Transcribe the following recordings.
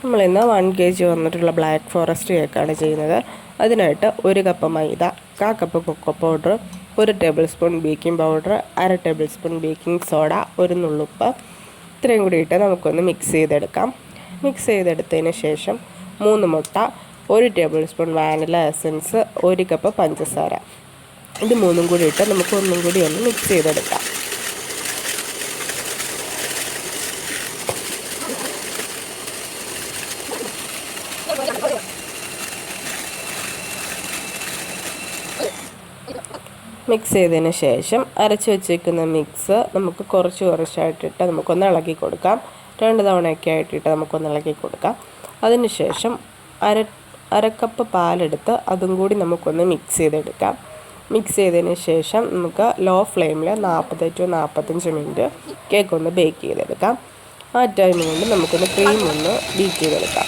നമ്മളിന്ന് 1 kg വന്നിട്ടുള്ള black forest കേക്കാണ് ചെയ്യുന്നത്. അതിനായിട്ട് 1 cup maida, 1/4 cup cocoa powder, 1 tablespoon baking powder, 1/2 tablespoon baking soda, 1 നുള്ളുപ്പ്, ഇത്രയും കൂടി ഇട്ട് നമുക്കൊന്ന് മിക്സ് ചെയ്തെടുക്കാം. മിക്സ് ചെയ്തെടുത്തതിന് ശേഷം 3 മുട്ട, 1 table spoon vanilla essence, 1 cup പഞ്ചസാര, ഇത് മൂന്നും കൂടി ഇട്ട് നമുക്ക് ഒന്നും കൂടി ഒന്ന് മിക്സ് ചെയ്തെടുക്കാം. മിക്സ് ചെയ്തതിന് ശേഷം അരച്ച് വെച്ചേക്കുന്ന മിക്സ് നമുക്ക് കുറച്ചായിട്ടിട്ട് നമുക്കൊന്ന് ഇളക്കി കൊടുക്കാം. 2 തവണയൊക്കെ ആയിട്ടിട്ട് നമുക്കൊന്ന് ഇളക്കി കൊടുക്കാം. അതിനുശേഷം അര കപ്പ് പാലെടുത്ത് അതും കൂടി നമുക്കൊന്ന് മിക്സ് ചെയ്തെടുക്കാം. മിക്സ് ചെയ്തതിന് ശേഷം നമുക്ക് ലോ ഫ്ലെയിമിൽ 40 to 45 മിനിറ്റ് കേക്ക് ഒന്ന് ബേക്ക് ചെയ്തെടുക്കാം. ആ ടൈം കൊണ്ട് നമുക്കൊന്ന് ക്രീം ഒന്ന് ബീറ്റ് ചെയ്തെടുക്കാം.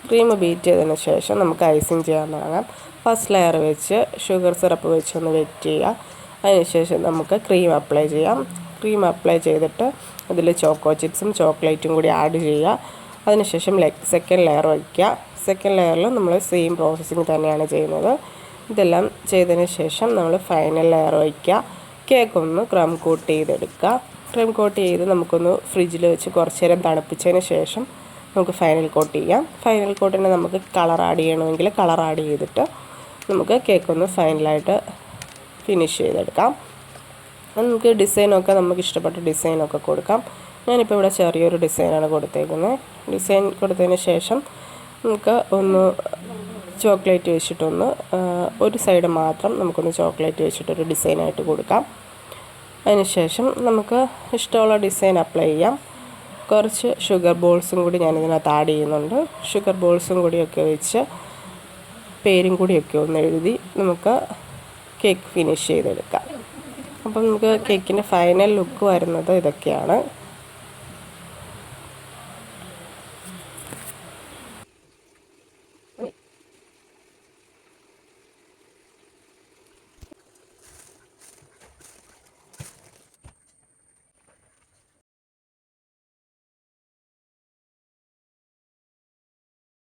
ക്രീം ബീറ്റ് ചെയ്തതിന് ശേഷം നമുക്ക് ഐസിങ് ചെയ്യാൻ തുടങ്ങാം. ഫസ്റ്റ് ലെയർ വെച്ച് ഷുഗർ സിറപ്പ് വെച്ചൊന്ന് വെറ്റ് ചെയ്യുക. അതിനുശേഷം നമുക്ക് ക്രീം അപ്ലൈ ചെയ്യാം. ക്രീം അപ്ലൈ ചെയ്തിട്ട് അതിൽ ചോക്കോ ചിപ്സും ചോക്ലേറ്റും കൂടി ആഡ് ചെയ്യുക. അതിനുശേഷം സെക്കൻഡ് ലെയർ വയ്ക്കുക. സെക്കൻഡ് ലെയറിൽ നമ്മൾ സെയിം പ്രോസസ്സിങ് തന്നെയാണ് ചെയ്യുന്നത്. ഇതെല്ലാം ചെയ്തതിന് ശേഷം നമ്മൾ ഫൈനൽ ലെയർ വയ്ക്കുക. കേക്ക് ഒന്ന് ക്രം കോട്ട് ചെയ്തെടുക്കുക. ക്രം കോട്ട് ചെയ്ത് നമുക്കൊന്ന് ഫ്രിഡ്ജിൽ വെച്ച് കുറച്ച് നേരം തണുപ്പിച്ചതിന് ശേഷം നമുക്ക് ഫൈനൽ കോട്ട് ചെയ്യാം. ഫൈനൽ കോട്ടിന് നമുക്ക് കളർ ആഡ് ചെയ്യണമെങ്കിൽ കളർ ആഡ് ചെയ്തിട്ട് നമുക്ക് കേക്ക് ഒന്ന് ഫൈനലായിട്ട് ഫിനിഷ് ചെയ്തെടുക്കാം. നമുക്ക് ഡിസൈനൊക്കെ നമുക്ക് ഇഷ്ടപ്പെട്ട ഡിസൈനൊക്കെ കൊടുക്കാം. ഞാനിപ്പോൾ ഇവിടെ ചെറിയൊരു ഡിസൈനാണ് കൊടുത്തേക്കുന്നത്. ഡിസൈൻ കൊടുത്തതിന് ശേഷം നമുക്ക് ഒന്ന് ചോക്ലേറ്റ് വെച്ചിട്ടൊന്ന് ഒരു സൈഡ് മാത്രം നമുക്കൊന്ന് ചോക്ലേറ്റ് വെച്ചിട്ടൊരു ഡിസൈനായിട്ട് കൊടുക്കാം. അതിനുശേഷം നമുക്ക് ഇഷ്ടമുള്ള ഡിസൈൻ അപ്ലൈ ചെയ്യാം. കുറച്ച് ഷുഗർ ബോൾസും കൂടി ഞാനിതിനകത്ത് ആഡ് ചെയ്യുന്നുണ്ട്. ഷുഗർ ബോൾസും കൂടിയൊക്കെ വെച്ച് പേരും കൂടിയൊക്കെ ഒന്ന് എഴുതി നമുക്ക് കേക്ക് ഫിനിഷ് ചെയ്തെടുക്കാം. അപ്പം നമുക്ക് കേക്കിൻ്റെ ഫൈനൽ ലുക്ക് വരുന്നത് ഇതൊക്കെയാണ്.